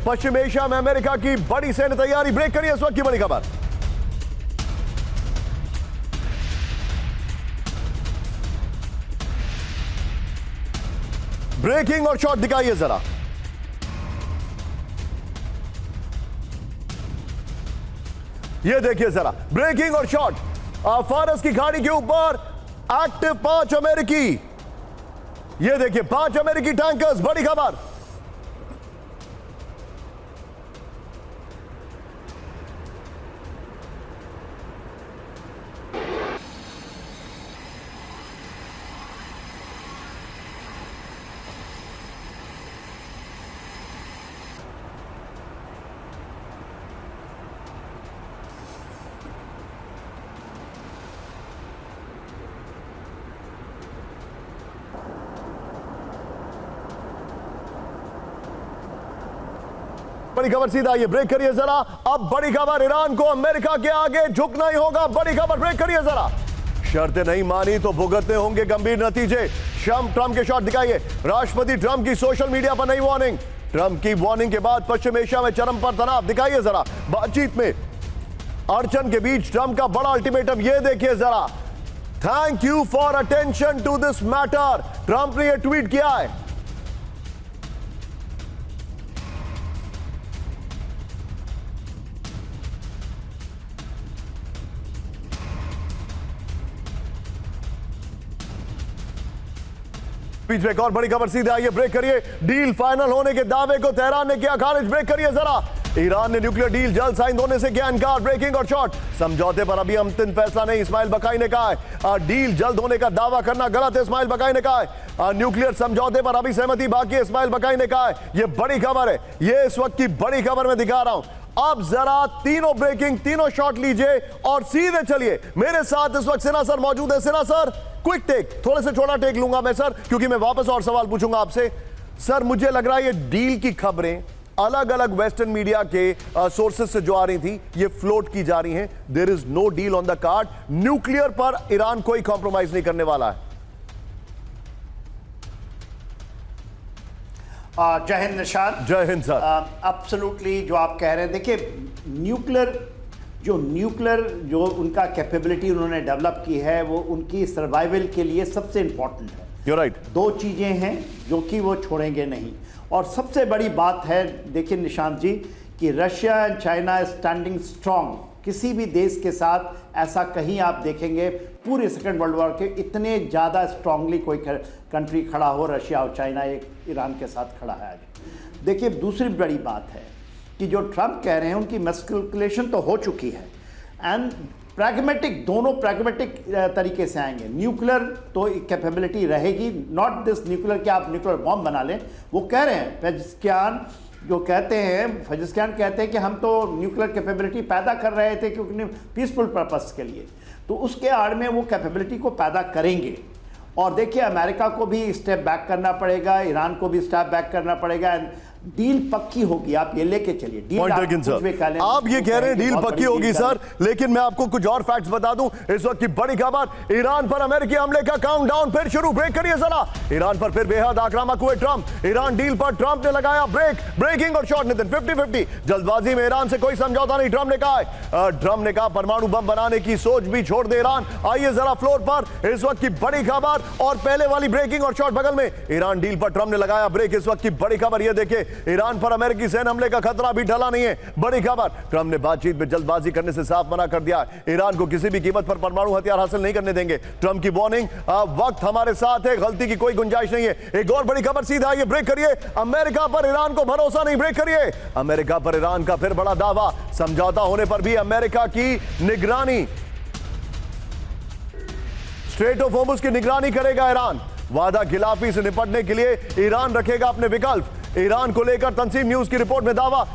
पश्चिम Asia में America की बड़ी सैन्य तैयारी। ब्रेक करिए इस वक्त की बड़ी खबर। ब्रेकिंग और शॉट दिखाइए जरा। ये देखिए जरा, ब्रेकिंग और शॉट। फारस की खाड़ी के ऊपर एक्टिव 5 अमेरिकी। ये देखिए 5 अमेरिकी टैंकर्स। बड़ी खबर। बड़ी खबर सीधा आइए, ब्रेक करिए जरा। अब बड़ी खबर, ईरान को अमेरिका के आगे झुकना ही होगा। बड़ी खबर, ब्रेक करिए जरा। शर्तें नहीं मानी तो भुगतने होंगे गंभीर नतीजे। ट्रंप के शॉट दिखाइए। राष्ट्रपति ट्रंप की सोशल मीडिया पर नई वार्निंग। ट्रंप की वार्निंग के बाद पश्चिम एशिया में चरम पर तनाव। दिखाइए जरा। बातचीत में अड़चन के बीच ट्रंप का बड़ा अल्टीमेटम। ये देखिए जरा। Thank you for attention to this matter. Trump ने यह ट्वीट किया है। बीच में एक और बड़ी खबर सीधे आइए, ब्रेक करिए। डील फाइनल होने के दावे को तेहरान ने किया खारिज। ब्रेक करिए जरा। ईरान ने न्यूक्लियर डील जल्द साइन होने से किया इनकार। ब्रेकिंग और शॉट। समझौते पर अभी अंतिम फैसला नहीं, इस्माइल बकाई ने कहा है। डील जल्द होने का दावा करना गलत है, इस्माइल बकाई ने कहा है। न्यूक्लियर समझौते पर अभी सहमति बाकी है, इस्माइल बकाई ने कहा है। यह बड़ी खबर है, यह इस वक्त की बड़ी खबर मैं दिखा रहा हूं। अब जरा तीनों ब्रेकिंग, तीनों शॉट लीजिए और सीधे चलिए। मेरे साथ इस वक्त सिन्हा सर मौजूद है। सिन्हा सर, क्विक टेक, थोड़े से छोटा टेक लूंगा मैं सर, क्योंकि मैं वापस और सवाल पूछूंगा आपसे। सर, मुझे लग रहा है ये डील की खबरें अलग अलग वेस्टर्न मीडिया के सोर्सेस से जो आ रही थी, ये फ्लोट की जा रही हैं। There is no deal on the card. Nuclear पर ईरान कोई कॉम्प्रोमाइज नहीं करने वाला है। जय हिंद निशान। जय हिंद सर। एब्सोल्युटली जो आप कह रहे हैं, देखिए न्यूक्लियर जो उनका कैपेबिलिटी उन्होंने डेवलप की है, वो उनकी सर्वाइवल के लिए सबसे इंपॉर्टेंट है। You're right. 2 चीजें हैं जो कि वो छोड़ेंगे नहीं। और सबसे बड़ी बात है, देखिए निशांत जी, कि Russia and China standing strong. किसी भी देश के साथ ऐसा कहीं आप देखेंगे पूरे सेकेंड वर्ल्ड वॉर के इतने ज़्यादा स्ट्रांगली कोई कंट्री खड़ा हो, रशिया और चाइना एक ईरान के साथ खड़ा है आज। देखिए दूसरी बड़ी बात है कि जो ट्रंप कह रहे हैं, उनकी मिसकैलकुलेशन तो हो चुकी है एंड प्रैग्मेटिक, दोनों प्रैग्मेटिक तरीके से आएंगे। न्यूक्लियर तो कैपेबिलिटी रहेगी, नॉट दिस न्यूक्लियर कि आप न्यूक्लियर बॉम्ब बना लें। वो कह रहे हैं पेजेश्कियान जो कहते हैं, पेजेश्कियान कहते हैं कि हम तो न्यूक्लियर कैपेबिलिटी पैदा कर रहे थे क्योंकि पीसफुल पर्पस के लिए, तो उसके आड़ में वो कैपेबिलिटी को पैदा करेंगे। और देखिए अमेरिका को भी स्टेप बैक करना पड़ेगा, ईरान को भी स्टेप बैक करना पड़ेगा। डील पक्की होगी, आप ये लेके चलिए। आप ये कह रहे हैं डील पक्की होगी सर, लेकिन मैं आपको कुछ और फैक्ट्स बता दूं। इस वक्त की बड़ी खबर, ईरान पर अमेरिकी हमले का काउंटडाउन फिर शुरू। ब्रेक करिए जरा। ईरान पर फिर बेहद आक्रामक हुए ट्रंप। ईरान डील पर ट्रंप ने लगाया ब्रेक। ब्रेकिंग और शॉट नितिन 50-50। जल्दबाजी में ईरान से कोई समझौता नहीं, ट्रंप ने कहा। ट्रंप ने कहा परमाणु बम बनाने की सोच भी छोड़ दे ईरान। आइए जरा फ्लोर पर इस वक्त की बड़ी खबर और पहले वाली ब्रेकिंग और शॉट बगल में। ईरान डील पर ट्रंप ने लगाया ब्रेक। इस वक्त की बड़ी खबर ये देखिए, ईरान पर अमेरिकी सैन्य हमले का खतरा भी टला नहीं है। बड़ी खबर, ट्रंप ने बातचीत में जल्दबाजी करने से साफ मना कर दिया। ईरान को किसी भी कीमत पर परमाणु हथियार हासिल नहीं करने देंगे। ट्रंप की वार्निंग, वक्त हमारे साथ है, गलती की कोई गुंजाइश नहीं है। एक और बड़ी खबर सीधा आइए, ब्रेक करिए। अमेरिका पर ईरान को भरोसा नहीं। ब्रेक करिए। अमेरिका पर ईरान का फिर बड़ा दावा। समझौता होने पर भी अमेरिका की निगरानी, स्ट्रेट ऑफ होर्मुज की निगरानी करेगा ईरान। वादा खिलाफी से निपटने के लिए ईरान रखेगा अपने विकल्प। ईरान को लेकर तंसीम न्यूज की रिपोर्ट में दावा।